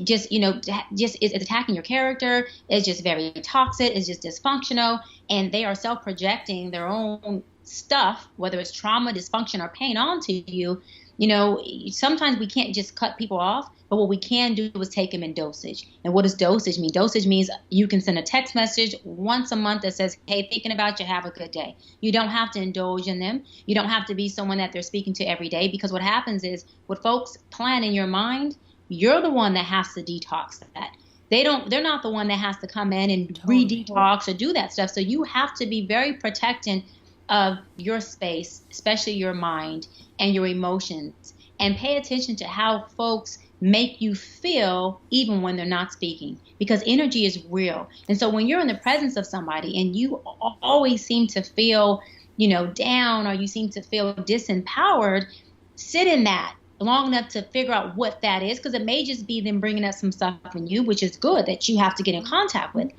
just is attacking your character, is just very toxic, is just dysfunctional, and they are self-projecting their own stuff, whether it's trauma, dysfunction, or pain onto you, sometimes we can't just cut people off, but what we can do is take them in dosage. And what does dosage mean? Dosage means you can send a text message once a month that says, hey, thinking about you, have a good day. You don't have to indulge in them. You don't have to be someone that they're speaking to every day, because what happens is, what folks plan in your mind, you're the one that has to detox that. They're not the one that has to come in and re-detox or do that stuff. So you have to be very protecting of your space, especially your mind and your emotions, and pay attention to how folks make you feel even when they're not speaking, because energy is real. And so when you're in the presence of somebody and you always seem to feel, down, or you seem to feel disempowered, sit in that long enough to figure out what that is, because it may just be them bringing up some stuff in you, which is good, that you have to get in contact with.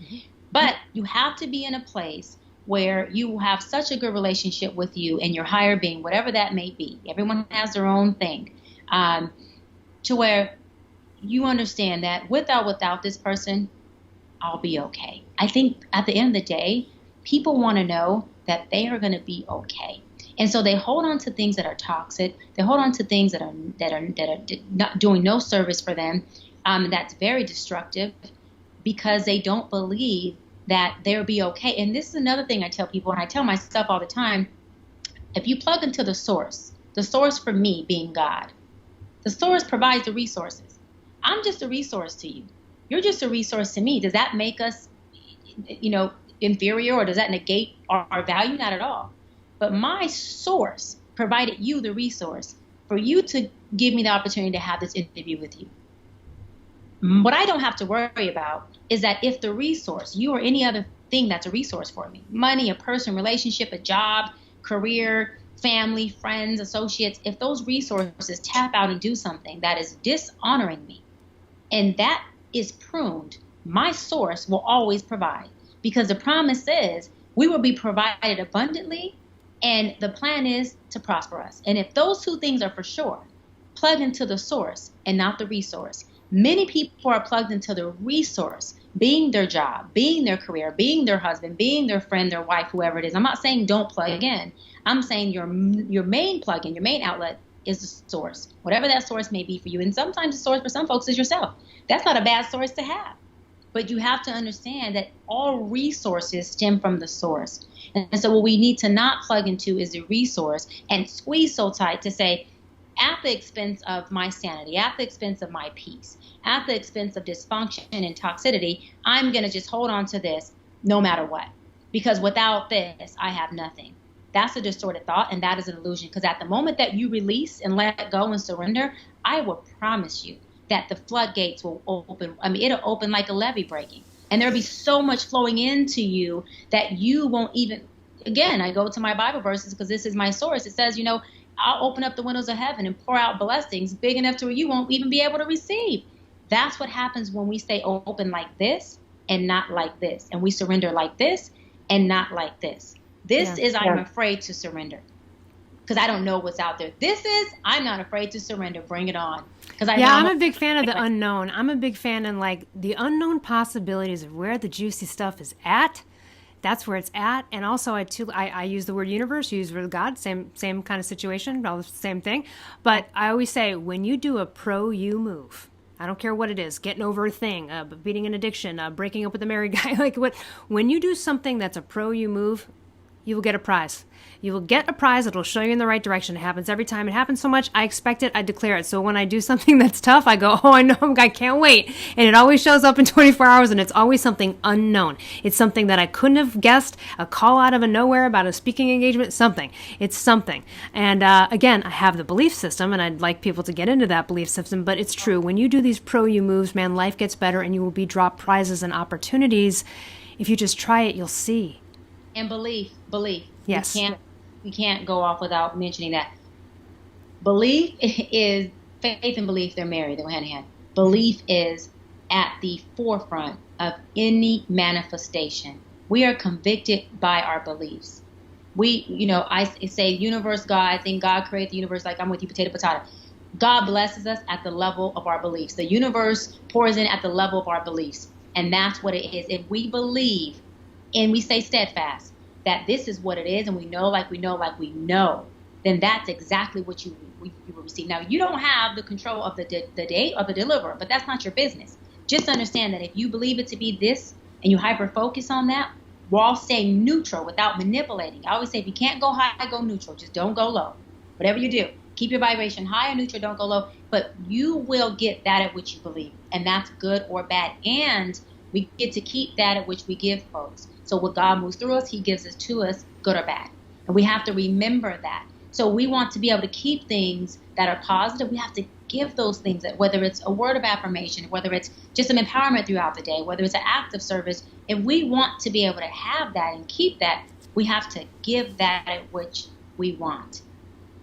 But you have to be in a place where you have such a good relationship with you and your higher being, whatever that may be. Everyone has their own thing, to where you understand that without this person, I'll be okay. I think at the end of the day, people want to know that they are going to be okay. And so they hold on to things that are toxic. They hold on to things that are not doing no service for them. That's very destructive, because they don't believe that they'll be okay. And this is another thing I tell people, and I tell myself all the time: if you plug into the source for me being God, the source provides the resources. I'm just a resource to you. You're just a resource to me. Does that make us, inferior, or does that negate our value? Not at all. But my source provided you the resource for you to give me the opportunity to have this interview with you. What I don't have to worry about is that if the resource, you or any other thing that's a resource for me, money, a person, relationship, a job, career, family, friends, associates, if those resources tap out and do something that is dishonoring me, and that is pruned, my source will always provide, because the promise is we will be provided abundantly. And the plan is to prosper us. And if those two things are for sure, plug into the source and not the resource. Many people are plugged into the resource, being their job, being their career, being their husband, being their friend, their wife, whoever it is. I'm not saying don't plug in. I'm saying your main plug-in, your main outlet is the source, whatever that source may be for you. And sometimes the source for some folks is yourself. That's not a bad source to have. But you have to understand that all resources stem from the source. And so what we need to not plug into is the resource and squeeze so tight to say, at the expense of my sanity, at the expense of my peace, at the expense of dysfunction and toxicity, I'm going to just hold on to this no matter what. Because without this, I have nothing. That's a distorted thought, and that is an illusion. Because at the moment that you release and let go and surrender, I will promise you that the floodgates will open. I mean, it'll open like a levee breaking. And there'll be so much flowing into you that you won't even, again, I go to my Bible verses because this is my source. It says, I'll open up the windows of heaven and pour out blessings big enough to where you won't even be able to receive. That's what happens when we stay open like this and not like this. And we surrender like this and not like this. This is I'm afraid to surrender because I don't know what's out there. This is I'm not afraid to surrender. Bring it on. I'm a big fan of the unknown. I'm a big fan of like the unknown possibilities of where the juicy stuff is at. That's where it's at. And also I use the word universe, use the word God, same kind of situation, all the same thing. But I always say when you do a pro-you move, I don't care what it is, getting over a thing, beating an addiction, breaking up with a married guy, when you do something that's a pro-you move, you will get a prize. You will get a prize that will show you in the right direction. It happens every time. It happens so much, I expect it, I declare it. So when I do something that's tough, I go, I know, I can't wait. And it always shows up in 24 hours, and it's always something unknown. It's something that I couldn't have guessed, a call out of nowhere about a speaking engagement, something. It's something. And again, I have the belief system, and I'd like people to get into that belief system, but it's true. When you do these pro-you moves, man, life gets better, and you will be dropped prizes and opportunities. If you just try it, you'll see. And belief. Yes. We can't go off without mentioning that. Belief is, faith and belief, they're married, they go hand in hand. Belief is at the forefront of any manifestation. We are convicted by our beliefs. I say universe, God, I think God created the universe like I'm with you, potato. God blesses us at the level of our beliefs. The universe pours in at the level of our beliefs. And that's what it is. If we believe and we stay steadfast that this is what it is, and we know, then that's exactly what you will receive. Now, you don't have the control of the date of the deliverer, but that's not your business. Just understand that if you believe it to be this and you hyper-focus on that while staying neutral without manipulating. I always say if you can't go high, go neutral. Just don't go low. Whatever you do, keep your vibration high or neutral, don't go low. But you will get that at which you believe, and that's good or bad. And we get to keep that at which we give folks. So what God moves through us, he gives it to us, good or bad. And we have to remember that. So we want to be able to keep things that are positive. We have to give those things, that whether it's a word of affirmation, whether it's just some empowerment throughout the day, whether it's an act of service. If we want to be able to have that and keep that, we have to give that at which we want.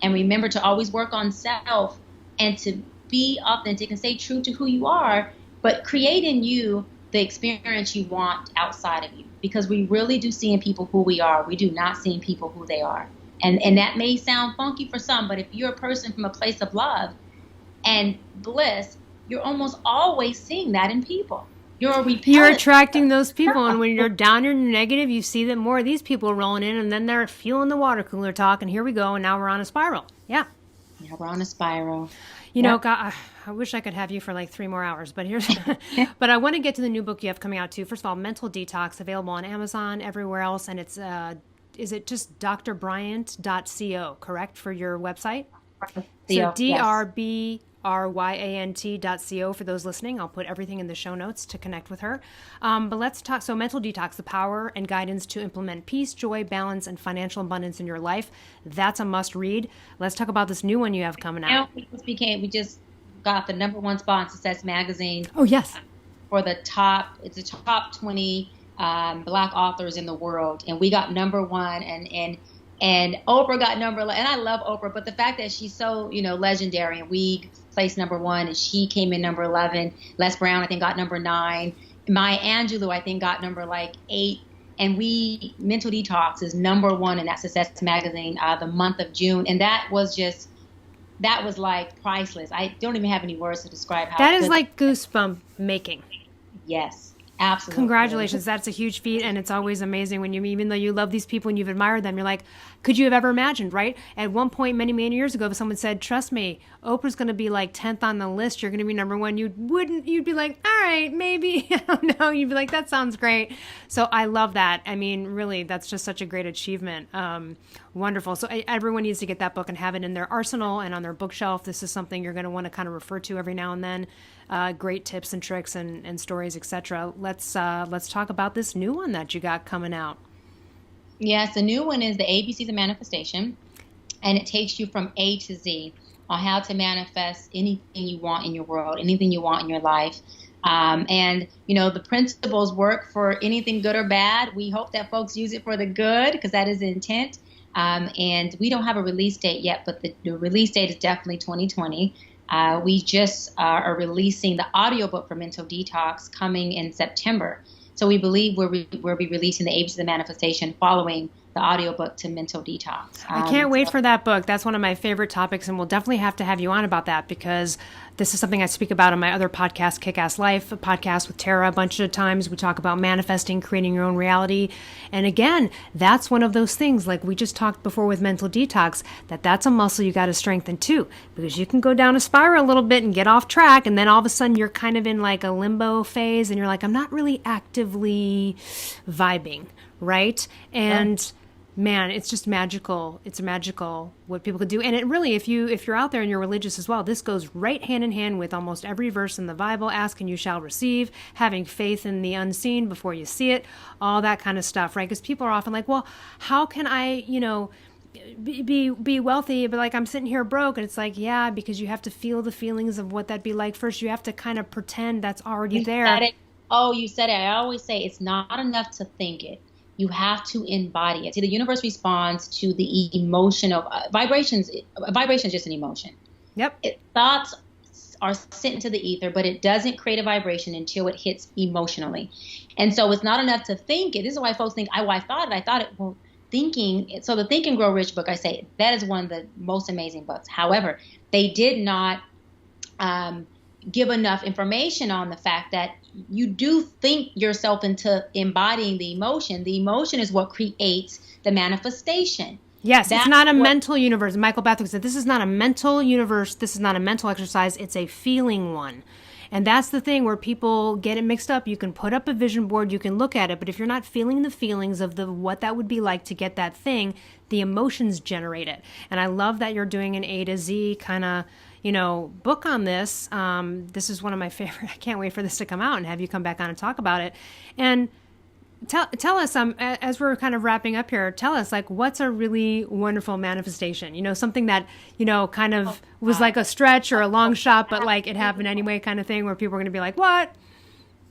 And remember to always work on self and to be authentic and stay true to who you are, but create in you the experience you want outside of you. Because we really do see in people who we are. We do not see in people who they are. And that may sound funky for some, but if you're a person from a place of love and bliss, you're almost always seeing that in people. You're attracting those people. And when you're down, you're negative, you see that more of these people rolling in, and then they're feeling the water cooler talk, and here we go, and now we're on a spiral. Yeah, we're on a spiral. You know, God, I wish I could have you for like 3 more hours, but but I want to get to the new book you have coming out too. First of all, Mental Detox, available on Amazon, everywhere else, and it's is it just drbryant.co, correct, for your website? So drbryant.co for those listening. I'll put everything in the show notes to connect with her. But let's talk. So Mental Detox, the power and guidance to implement peace, joy, balance, and financial abundance in your life. That's a must read. Let's talk about this new one you have coming out. We just got the #1 spot in Success Magazine. Oh, yes. For the top 20 Black authors in the world. And we got #1 and Oprah got #11. And I love Oprah, but the fact that she's so, legendary, and we placed #1 and she came in #11. Les Brown, I think, got #9. Maya Angelou, I think, got number 8. And Mental Detox is #1 in that Success Magazine, the month of June. And that was just that was like priceless. I don't even have any words to describe how that is good. like goosebump making. Yes, absolutely. Congratulations. That's a huge feat. And it's always amazing when you, even though you love these people and you've admired them, you're like, could you have ever imagined, right? At one point, many, many years ago, if someone said, trust me, Oprah's going to be like 10th on the list, you're going to be number one, you'd be like, all right, maybe, I don't know. You'd be like, that sounds great. So I love that. I mean, really, that's just such a great achievement. Wonderful. So everyone needs to get that book and have it in their arsenal and on their bookshelf. This is something you're going to want to kind of refer to every now and then. Great tips and tricks and stories, etc. Let's talk about this new one that you got coming out. Yes, the new one is the ABCs of Manifestation, and it takes you from A to Z on how to manifest anything you want in your world, anything you want in your life. And, you know, the principles work for anything good or bad. We hope that folks use it for the good because that is the intent. And we don't have a release date yet, but the release date is definitely 2020. We just are releasing the audiobook for Mental Detox coming in September. So we believe we'll be releasing the ABCs of Manifestation following the audiobook to Mental Detox. I can't wait for that book. That's one of my favorite topics, and we'll definitely have to have you on about that because this is something I speak about on my other podcast, Kick-Ass Life, a podcast with Tara a bunch of times. We talk about manifesting, creating your own reality. And again, that's one of those things, like we just talked before with Mental Detox, that's a muscle you got to strengthen too, because you can go down a spiral a little bit and get off track, and then all of a sudden you're kind of in like a limbo phase, and you're like, I'm not really actively vibing, right? And man, it's just magical. It's magical what people could do. And it really, if you're out there and you're religious as well, this goes right hand in hand with almost every verse in the Bible. Ask and you shall receive, having faith in the unseen before you see it, all that kind of stuff, right? Because people are often like, well, how can I, be wealthy, but like I'm sitting here broke? And it's like, yeah, because you have to feel the feelings of what that'd be like first. You have to kind of pretend that's already there. Said it. Oh, you said it. I always say it's not enough to think it. You have to embody it. See, the universe responds to the emotion of vibrations. Vibration is just an emotion. Yep. Thoughts are sent into the ether, but it doesn't create a vibration until it hits emotionally. And so it's not enough to think it. This is why folks think, I thought it. Well, thinking. So the Think and Grow Rich book, I say, that is one of the most amazing books. However, they did not give enough information on the fact that you do think yourself into embodying the emotion. The emotion is what creates the manifestation. Yes, it's not a mental universe. Michael Bathurst said, this is not a mental universe. This is not a mental exercise. It's a feeling one. And that's the thing where people get it mixed up. You can put up a vision board, you can look at it, but if you're not feeling the feelings of what that would be like to get that thing, the emotions generate it. And I love that you're doing an A to Z kind of book on this. This is one of my favorite. I can't wait for this to come out and have you come back on and talk about it. And tell us, as we're kind of wrapping up here, tell us, like, what's a really wonderful manifestation? Something that, kind of was like a stretch or a long shot, but like it happened anyway kind of thing where people are going to be like, what?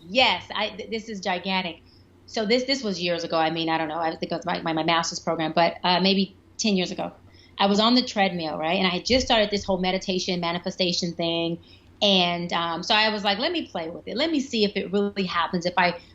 Yes, this is gigantic. So this was years ago. I mean, I don't know. I think it was my master's program, but maybe 10 years ago. I was on the treadmill, right? And I had just started this whole meditation, manifestation thing. And so I was like, let me play with it. Let me see if it really happens.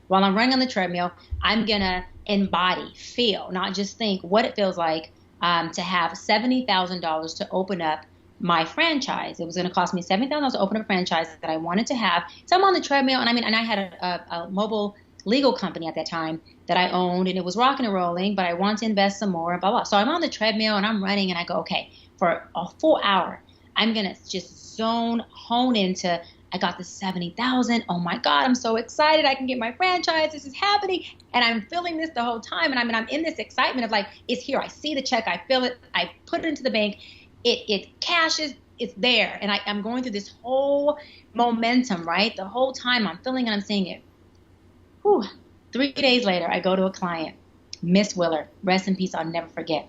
While I'm running on the treadmill, I'm going to embody, feel, not just think what it feels like to have $70,000 to open up my franchise. It was going to cost me $70,000 to open up a franchise that I wanted to have. So I'm on the treadmill, and I had a mobile legal company at that time that I owned, and it was rocking and rolling, but I want to invest some more, blah, blah. So I'm on the treadmill and I'm running, and I go, okay, for a full hour, I'm going to just hone into, I got this 70,000. Oh my God, I'm so excited. I can get my franchise. This is happening. And I'm feeling this the whole time. And I'm in this excitement of like, it's here. I see the check. I feel it. I put it into the bank. It cashes. It's there. And I'm going through this whole momentum, right? The whole time I'm feeling and I'm seeing it. Whew. 3 days later, I go to a client, Miss Willer, rest in peace, I'll never forget.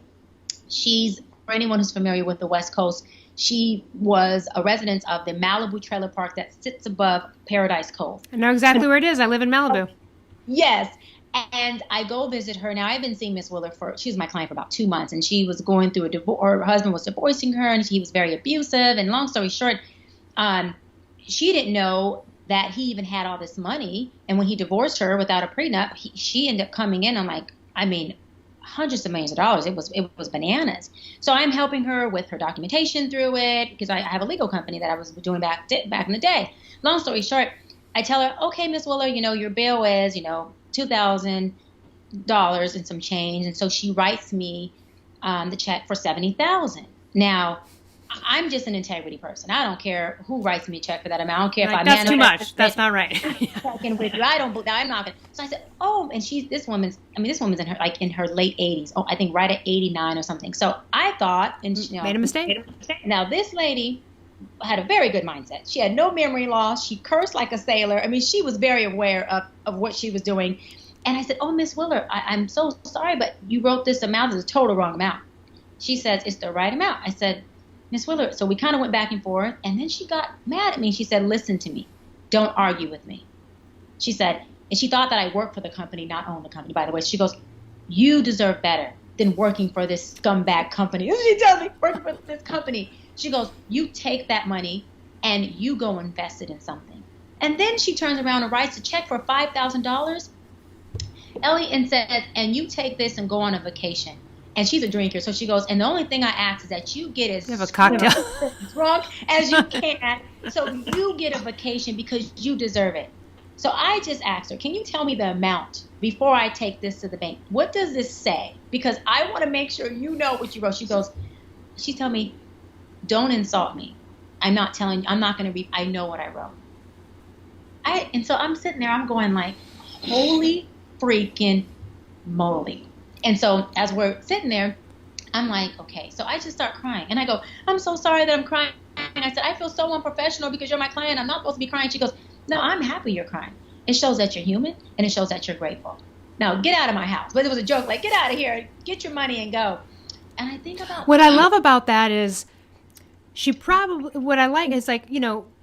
For anyone who's familiar with the West Coast, she was a resident of the Malibu trailer park that sits above Paradise Cove. I know exactly where it is. I live in Malibu. Yes. And I go visit her. Now, I've been seeing Miss Willer she was my client for about 2 months, and she was going through a divorce. Her husband was divorcing her, and he was very abusive. And long story short, she didn't know that he even had all this money. And when he divorced her without a prenup, she ended up coming in. I'm like, hundreds of millions of dollars. It was bananas. So I'm helping her with her documentation through it because I have a legal company that I was doing back in the day. Long story short, I tell her, okay, Miss Willer, your bill is, $2,000 and some change. And so she writes me the check for $70,000. Now, I'm just an integrity person. I don't care who writes me a check for that amount. I don't care if I that's too much. That's not right. With you. I'm not gonna. So I said, oh, and this woman's in her late 80s. Oh, I think right at 89 or something. So I thought, and made a mistake. Now this lady had a very good mindset. She had no memory loss. She cursed like a sailor. I mean, she was very aware of what she was doing. And I said, oh, Miss Willer, I'm so sorry, but you wrote this amount. It's a total wrong amount. She says, it's the right amount. I said, Miss Willer, so we kind of went back and forth, and then she got mad at me. She said, listen to me. Don't argue with me. She said, and she thought that I worked for the company, not own the company, by the way. She goes, you deserve better than working for this scumbag company. She tells me, working for this company. She goes, you take that money and you go invest it in something. And then she turns around and writes a check for $5,000, Ellie, and says, and you take this and go on a vacation. And she's a drinker, so she goes, and the only thing I ask is that you get as have a cocktail drunk as you can, so you get a vacation because you deserve it. So I just asked her, can you tell me the amount before I take this to the bank? What does this say? Because I want to make sure you know what you wrote. She's telling me, don't insult me. I'm not going to read. I know what I wrote. And so I'm sitting there, I'm going like, holy freaking moly. And so as we're sitting there, I'm like, okay. So I just start crying. And I go, I'm so sorry that I'm crying. And I said, I feel so unprofessional because you're my client. I'm not supposed to be crying. She goes, no, I'm happy you're crying. It shows that you're human, and it shows that you're grateful. Now, get out of my house. But it was a joke, like, get out of here. Get your money and go. And I think about what I love about that is what I like is like,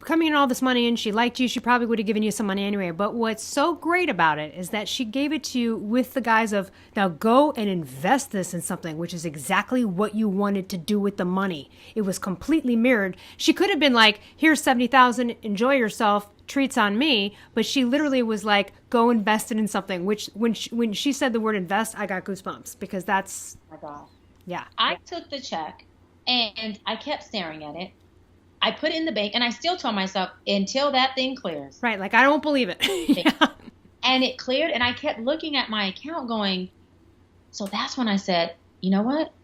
coming in all this money and she liked you, she probably would have given you some money anyway. But what's so great about it is that she gave it to you with the guise of, now go and invest this in something, which is exactly what you wanted to do with the money. It was completely mirrored. She could have been like, here's $70,000, enjoy yourself, treats on me. But she literally was like, go invest it in something, which when she said the word invest, I got goosebumps because that's, oh my God. Yeah. I took the check and I kept staring at it. I put it in the bank, and I still told myself, until that thing clears. Right, like, I don't believe it. Yeah. And it cleared, and I kept looking at my account going, so that's when I said, you know what?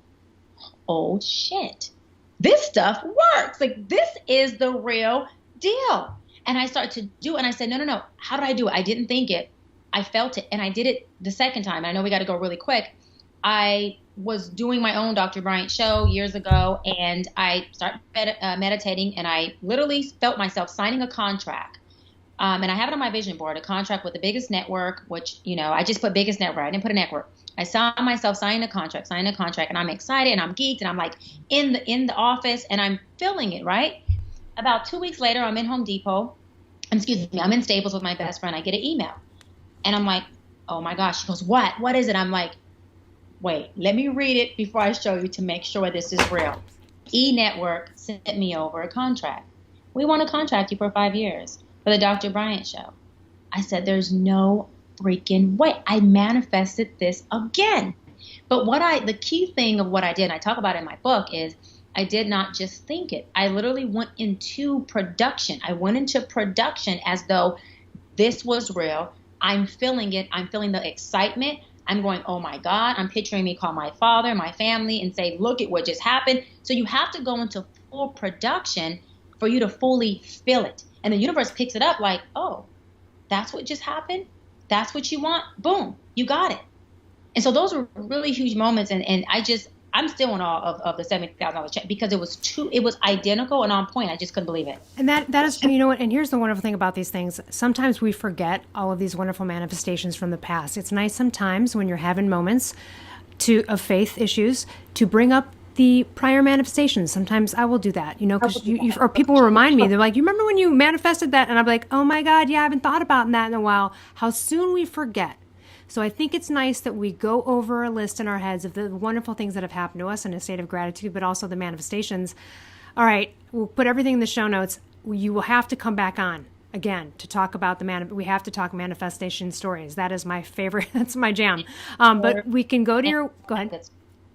Oh, shit. This stuff works. Like, this is the real deal. And I started to do it, and I said, no. How did I do it? I didn't think it. I felt it, and I did it the second time. I know we got to go really quick. I was doing my own Dr. Bryant show years ago, and I started meditating, and I literally felt myself signing a contract. And I have it on my vision board, a contract with the biggest network, which, I just put biggest network. I didn't put a network. I saw myself signing a contract, and I'm excited, and I'm geeked, and I'm like in the office, and I'm feeling it, right? About 2 weeks later, I'm in Home Depot. I'm in Staples with my best friend. I get an email, and I'm like, oh my gosh. She goes, what? What is it? I'm like, wait, let me read it before I show you to make sure this is real. E-Network sent me over a contract. We want to contract you for 5 years for the Dr. Bryant show. I said, there's no freaking way. I manifested this again. But the key thing of what I did, and I talk about it in my book, is I did not just think it. I literally went into production. I went into production as though this was real. I'm feeling it. I'm feeling the excitement. I'm going, oh my God, I'm picturing me call my father, my family, and say, look at what just happened. So you have to go into full production for you to fully feel it. And the universe picks it up like, oh, that's what just happened? That's what you want? Boom, you got it. And so those were really huge moments. And I'm still in awe of the $70,000 check because it was identical and on point. I just couldn't believe it. And that is, you know what, and here's the wonderful thing about these things. Sometimes we forget all of these wonderful manifestations from the past. It's nice sometimes when you're having moments of faith issues to bring up the prior manifestations. Sometimes I will do that, because or people will remind me. They're like, you remember when you manifested that? And I'm like, oh my God, yeah, I haven't thought about that in a while. How soon we forget. So I think it's nice that we go over a list in our heads of the wonderful things that have happened to us in a state of gratitude, but also the manifestations. All right, we'll put everything in the show notes. You will have to come back on again, to talk about we have to talk manifestation stories. That is my favorite. That's my jam. But we can go to go ahead.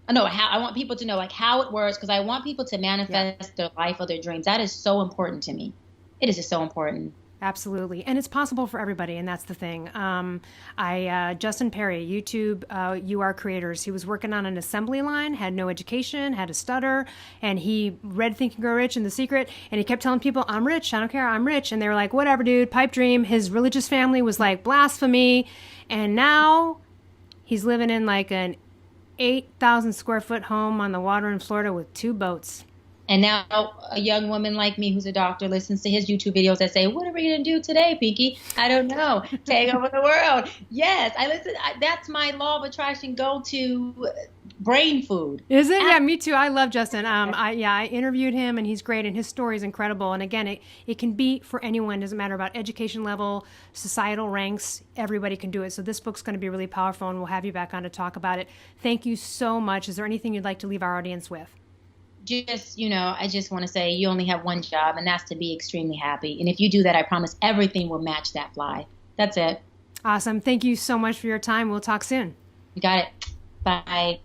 I want people to know like how it works, because I want people to manifest their life or their dreams. That is so important to me. It is just so important. Absolutely. And it's possible for everybody. And that's the thing. Justin Perry, YouTube, You Are Creators. He was working on an assembly line, had no education, had a stutter, and he read Think and Grow Rich and The Secret. And he kept telling people, I'm rich. I don't care. I'm rich. And they were like, whatever, dude, pipe dream. His religious family was like, blasphemy. And now he's living in like an 8,000 square foot home on the water in Florida with 2 boats. And now a young woman like me who's a doctor listens to his YouTube videos that say, what are we going to do today, Pinky? I don't know. Take over the world. Yes, I listen. That's my law of attraction go-to brain food. Is it? Yeah, me too. I love Justin. I interviewed him, and he's great, and his story is incredible. And again, it can be for anyone. It doesn't matter about education level, societal ranks. Everybody can do it. So this book's going to be really powerful, and we'll have you back on to talk about it. Thank you so much. Is there anything you'd like to leave our audience with? I just want to say you only have one job, and that's to be extremely happy. And if you do that, I promise everything will match that fly. That's it. Awesome. Thank you so much for your time. We'll talk soon. You got it. Bye.